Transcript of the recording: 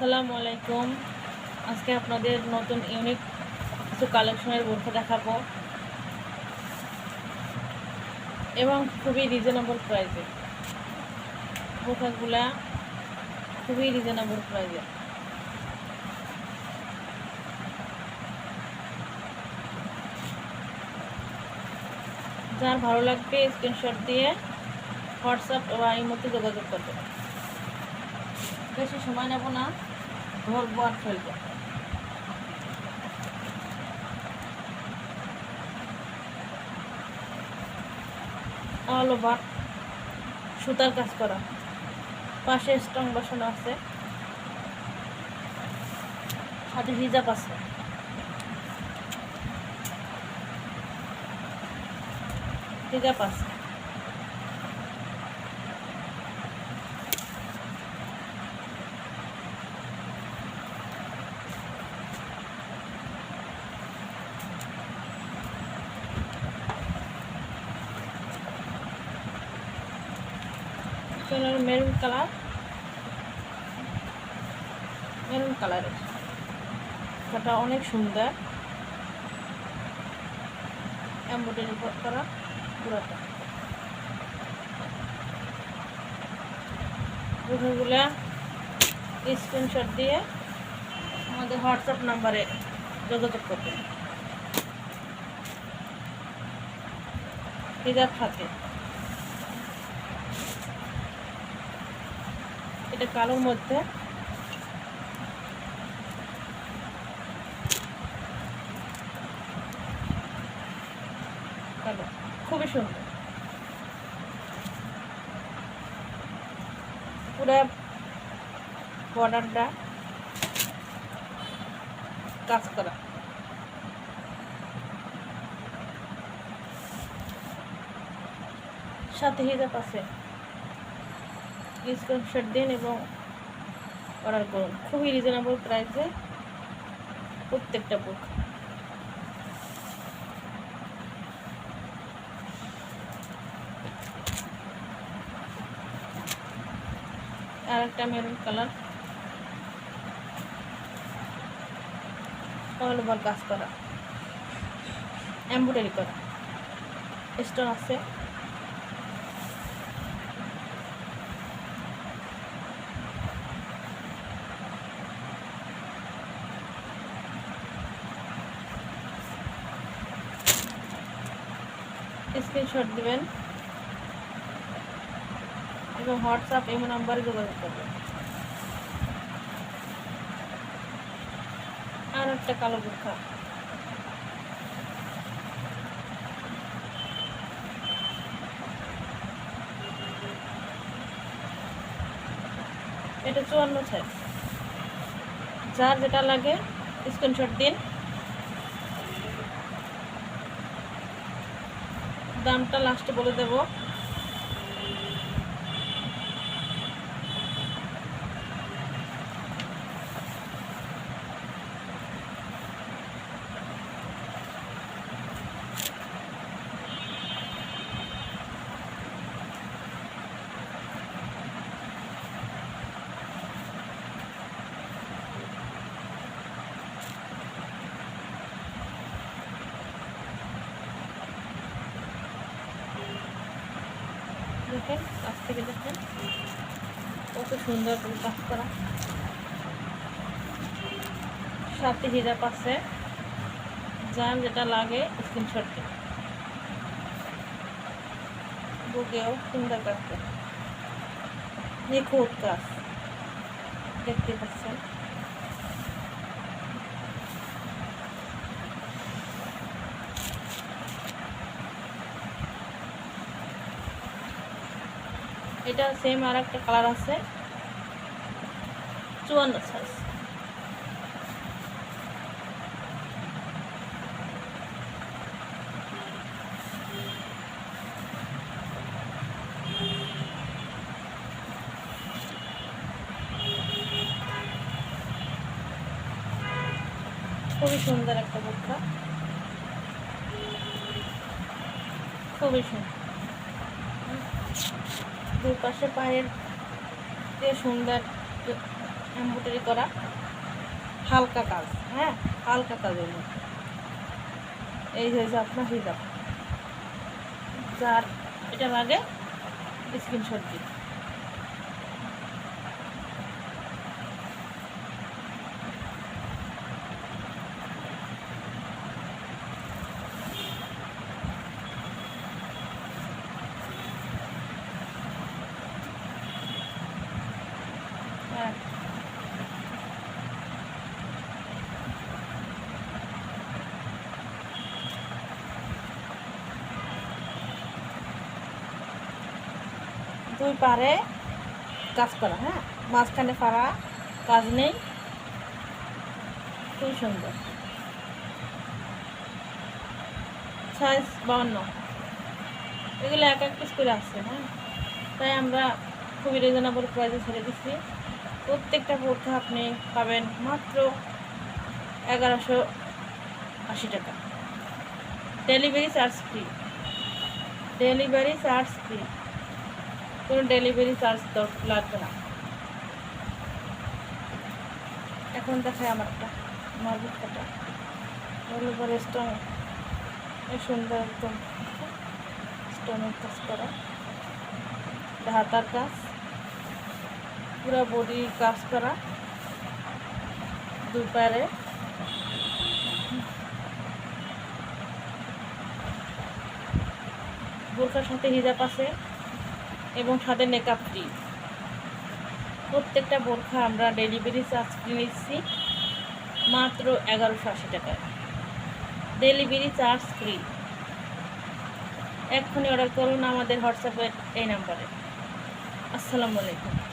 আসসালামু আলাইকুম। আজকে আপনাদের নতুন ইউনিক কিছু কালেকশনের বোরখা দেখাবো এবং খুবই রিজনেবল প্রাইসে। বোরখাগুলা খুবই রিজনেবল প্রাইসে। যার ভালো লাগবে স্ক্রিনশট দিয়ে হোয়াটসঅ্যাপ বা ইমোতে যোগাযোগ করবেন। বেশি সময় নেব না, ধরবো আর ফেলবো। অল ওভার সুতার কাজ করা, পাশে স্ট্রং বসানো আছে, সাথে হিজাব আছে। হিজাব আছে। মেরুন কালারের এটা অনেক সুন্দর, এমব্রয়ডারি করা পুরোটা। বোরখাগুলা স্ক্রিনশট দিয়ে আমাদের হোয়াটসঅ্যাপ নাম্বারে যোগাযোগ করবেন। হিজাব থাকে, এটা কালোর মধ্যে কালো, খুবই সুন্দর। পুরো বর্ডারটা কাজ করা, সাথে হিজাব আছে। স্ক্রিনশট দিন এবং অর্ডার করুন। খুবই রিজনেবল প্রাইসে প্রত্যেকটা বুক। আর একটা মেরুন কালার, অল ওভার কাজ করা, এমব্রয়ডারি করা, স্টোন আছে। স্ক্রিনশট দিবেন এবং হোয়াটসঅ্যাপ এই নাম্বারে যোগাযোগ করবেন। আর একটা কালো বোরখা, এটা 54 সাইজ। যার যেটা লাগে স্ক্রিনশট দিন। দামটা লাস্টে বলে দেব। দেখেন, কাছ থেকে দেখেন কত সুন্দর করে কাজ করা, সাথে হিজাব আছে। যার যেটা লাগে স্ক্রিনশট দিন। বুকেও সুন্দর কাজ, নিখুঁত কাজ দেখতে পাচ্ছেন। এটা সেম আর একটা কালার আছে, 54 সাইজ। খুবই সুন্দর একটা বোরখা, খুবই সুন্দর। দুই পাশে পায়ের দিয়ে সুন্দর এমব্রয়ডারি করা, হালকা কাজ, হ্যাঁ হালকা কাজের মধ্যে। এই হয়েছে আপনার হিজাব। যার এটা লাগে স্ক্রিনশট দিন। হ্যাঁ, দুই পারে কাজ করা, হ্যাঁ মাঝখানে ফাড়া কাজ নেই, খুব সুন্দর। সাইজ 52। এগুলো এক এক পিস করে আসছে, হ্যাঁ তাই আমরা খুবই রিজনেবল প্রাইসে ছেড়ে দিচ্ছি। প্রত্যেকটা বোরখা আপনি পাবেন মাত্র 1180 টাকা। Delivery charge free, delivery charge free, কোনো ডেলিভারি চার্জ লাগবে না। এখন দেখায় আমারটা, আমার বোরখাটা ওর উপরে স্টোন, সুন্দর একদম স্টোনের কাজ করা, হাতার কাজ, পুরো বডি কাজ করা, দুই পারে বোরখার সাথে হিজাব আছে এবং সাথে মেকআপ ফ্রি। প্রত্যেকটা বোরখা আমরা ডেলিভারি চার্জ ফ্রি নিচ্ছি মাত্র 1180 টাকায়, ডেলিভারি চার্জ ফ্রি। এক্ষুনি অর্ডার করুন আমাদের হোয়াটসঅ্যাপের এই নাম্বারে। আসসালামু আলাইকুম।